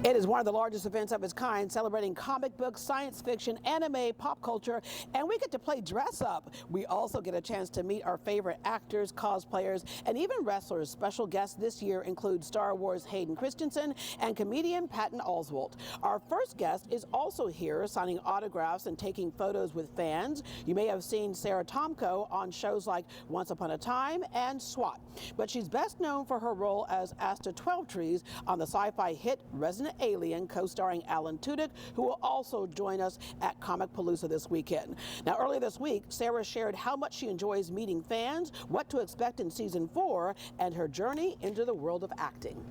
It is one of the largest events of its kind, celebrating comic books, science fiction, anime, pop culture, and we get to play dress up. We also get a chance to meet our favorite actors, cosplayers, and even wrestlers. Special guests this year include Star Wars Hayden Christensen and comedian Patton Oswalt. Our first guest is also here, signing autographs and taking photos with fans. You may have seen Sara Tomko on shows like Once Upon a Time and SWAT, but she's best known for her role as Asta Twelvetrees on the sci-fi hit Resident Alien, co-starring Alan Tudyk, who will also join us at Comicpalooza this weekend. Now, earlier this week, Sara shared how much she enjoys meeting fans, what to expect in season 4, and her journey into the world of acting.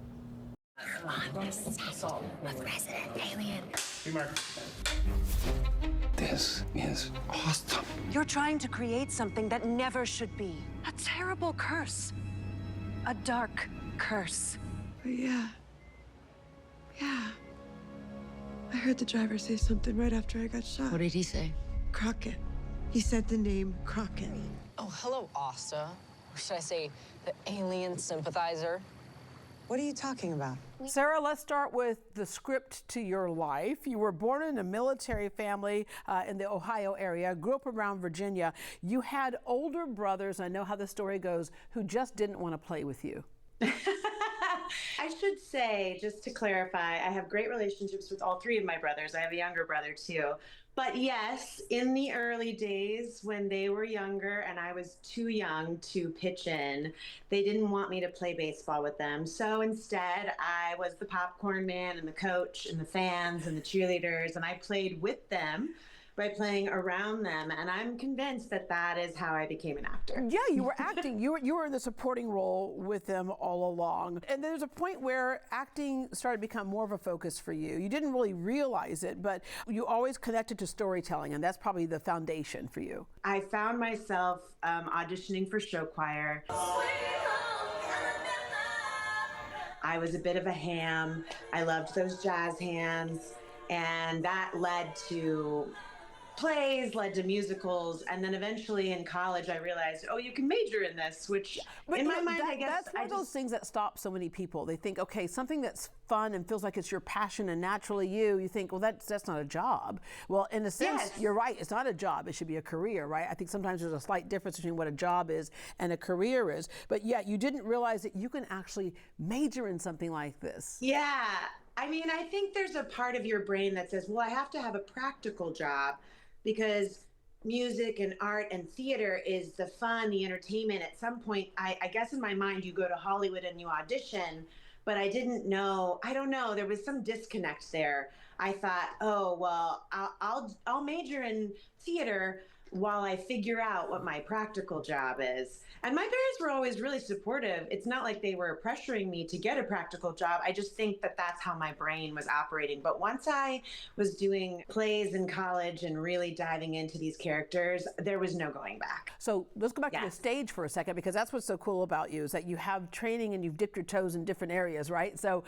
Come on, this is Cecil with Resident Alien. Hey, Mark. This is awesome. You're trying to create something that never should be. A terrible curse. A dark curse. Yeah. I heard the driver say something right after I got shot. What did he say? Crockett. He said the name Crockett. Oh, hello, Asta. Or should I say the alien sympathizer? What are you talking about? Sara, let's start with the script to your life. You were born in a military family in the Ohio area, grew up around Virginia. You had older brothers, I know how the story goes, who just didn't want to play with you. I should say, just to clarify, I have great relationships with all three of my brothers. I have a younger brother too. But yes, in the early days when they were younger and I was too young to pitch in, they didn't want me to play baseball with them. So instead, I was the popcorn man and the coach and the fans and the cheerleaders, and I played with them by playing around them, and I'm convinced that that is how I became an actor. Yeah, you were acting. You were in the supporting role with them all along. And there's a point where acting started to become more of a focus for you. You didn't really realize it, but you always connected to storytelling, and that's probably the foundation for you. I found myself auditioning for show choir. I was a bit of a ham. I loved those jazz hands, and that led to plays, led to musicals, and then eventually in college I realized, oh, you can major in this, which but in my mind, I guess that's one of those things that stop so many people. They think, okay, something that's fun and feels like it's your passion and naturally you think, well, that's not a job. Well, in a sense, Yes. You're right. It's not a job. It should be a career, right? I think sometimes there's a slight difference between what a job is and a career is. But yeah, you didn't realize that you can actually major in something like this. Yeah. I mean, I think there's a part of your brain that says, well, I have to have a practical job because music and art and theater is the fun, the entertainment. At some point, I guess in my mind, you go to Hollywood and you audition, but I didn't know, I don't know, there was some disconnect there. I thought, oh, well, I'll major in theater while I figure out what my practical job is. And my parents were always really supportive. It's not like they were pressuring me to get a practical job. I just think that that's how my brain was operating. But once I was doing plays in college and really diving into these characters, there was no going back. So let's go back to the stage for a second, because that's what's so cool about you is that you have training and you've dipped your toes in different areas, right? So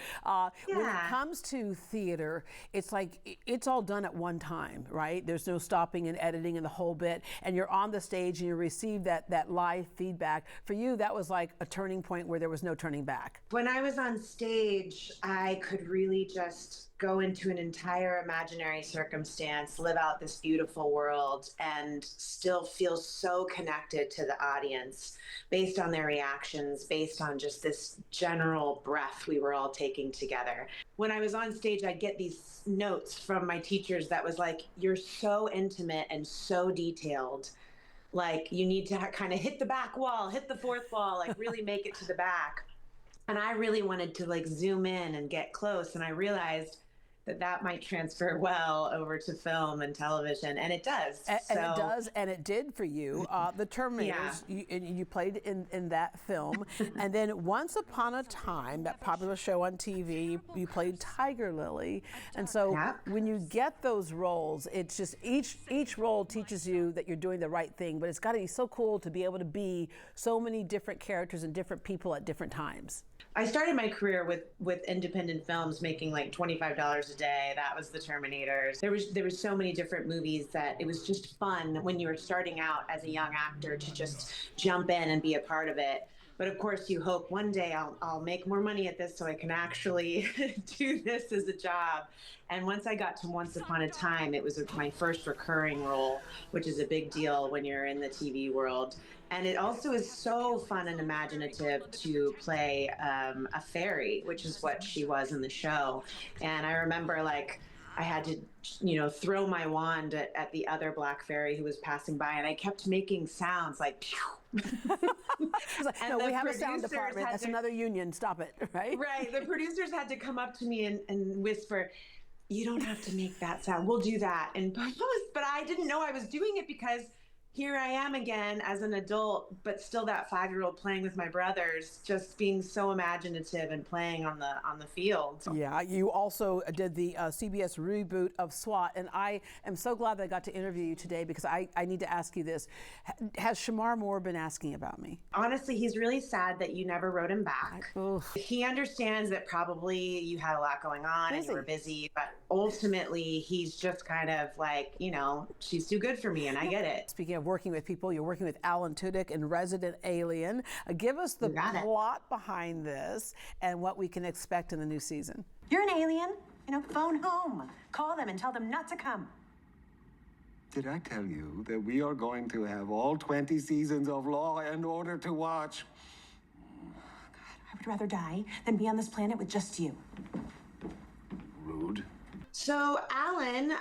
when it comes to theater, it's like it's all done at one time, right? There's no stopping and editing and the whole bit. And you're on the stage and you receive that live feedback. For you, that was like a turning point where there was no turning back. When I was on stage, I could really just go into an entire imaginary circumstance, live out this beautiful world, and still feel so connected to the audience based on their reactions, based on just this general breath we were all taking together. When I was on stage, I'd get these notes from my teachers that was like, you're so intimate and so detailed. Like, you need to kind of hit the back wall, hit the fourth wall, like really make it to the back. And I really wanted to like zoom in and get close. And I realized that might transfer well over to film and television, and it does. And it does, and it did for you. The Terminators, you played in that film, and then Once Upon a Time, that popular show on TV, you played Tiger Lily. And so when you get those roles, it's just each role teaches you that you're doing the right thing, but it's got to be so cool to be able to be so many different characters and different people at different times. I started my career with independent films, making like $25 a day. That was the Terminators. There was so many different movies that it was just fun when you were starting out as a young actor to just jump in and be a part of it. But of course, you hope one day I'll make more money at this so I can actually do this as a job. And once I got to Once Upon a Time, it was my first recurring role, which is a big deal when you're in the TV world. And it also is so fun and imaginative to play a fairy, which is what she was in the show. And I remember, like, I had to, throw my wand at the other black fairy who was passing by, and I kept making sounds like, pew. No, we have a sound department. That's another union. Stop it, right? Right. The producers had to come up to me and whisper, "You don't have to make that sound. We'll do that in post." But I didn't know I was doing it because here I am again as an adult, but still that 5-year-old playing with my brothers, just being so imaginative and playing on the field. Yeah, you also did the CBS reboot of SWAT, and I am so glad that I got to interview you today because I need to ask you this. Has Shamar Moore been asking about me? Honestly, he's really sad that you never wrote him back. Oof. He understands that probably you had a lot going on and you were busy, but ultimately he's just kind of like, she's too good for me, and I get it. Speaking of working with people, you're working with Alan Tudyk in Resident Alien. Give us the plot behind this and what we can expect in the new season. You're an alien. Phone home. Call them and tell them not to come. Did I tell you that we are going to have all 20 seasons of Law and Order to watch? I would rather die than be on this planet with just you. Rude. So Alan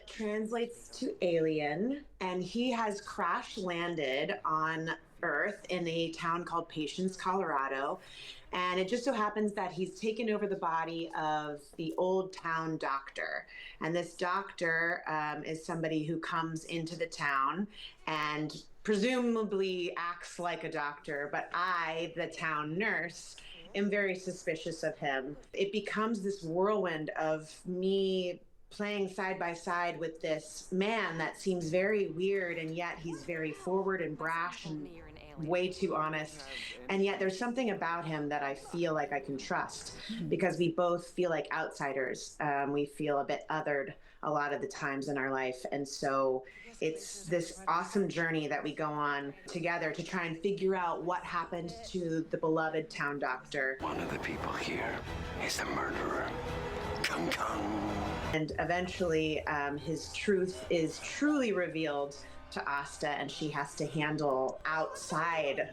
translates to alien, and he has crash landed on Earth in a town called Patience, Colorado. And it just so happens that he's taken over the body of the old town doctor. And this doctor is somebody who comes into the town and presumably acts like a doctor, but I, the town nurse, am very suspicious of him. It becomes this whirlwind of me playing side by side with this man that seems very weird, and yet he's very forward and brash and way too honest. And yet there's something about him that I feel like I can trust because we both feel like outsiders. We feel a bit othered a lot of the times in our life. And so it's this awesome journey that we go on together to try and figure out what happened to the beloved town doctor. One of the people here is the murderer. Kung Kung. And eventually his truth is truly revealed to Asta, and she has to handle outside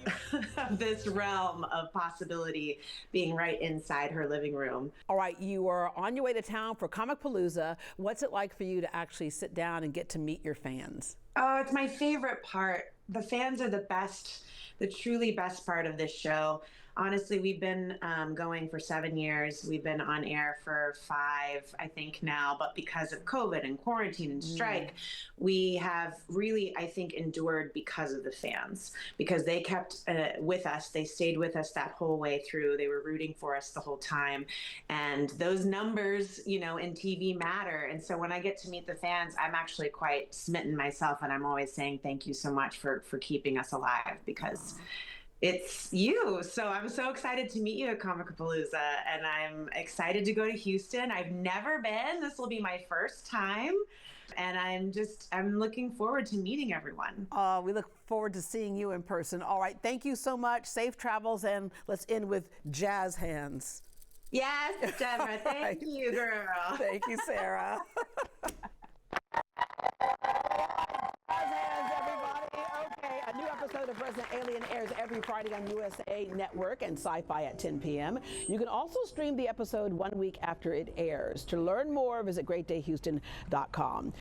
of this realm of possibility being right inside her living room. All right, you are on your way to town for Comicpalooza. What's it like for you to actually sit down and get to meet your fans? Oh, it's my favorite part. The fans are the best, the truly best part of this show. Honestly, we've been going for 7 years. We've been on air for 5, I think now, but because of COVID and quarantine and strike, we have really, I think, endured because of the fans, because they kept with us. They stayed with us that whole way through. They were rooting for us the whole time. And those numbers, in TV matter. And so when I get to meet the fans, I'm actually quite smitten myself. And I'm always saying thank you so much for keeping us alive, because it's you. So I'm so excited to meet you at Comicpalooza, and I'm excited to go to Houston. I've never been. This will be my first time. And I'm looking forward to meeting everyone. We look forward to seeing you in person. All right, thank you so much. Safe travels, and let's end with jazz hands. Yes, Deborah. Thank you, girl. Thank you, Sarah. A new episode of Resident Alien airs every Friday on USA Network and Sci-Fi at 10 p.m. You can also stream the episode 1 week after it airs. To learn more, visit greatdayhouston.com.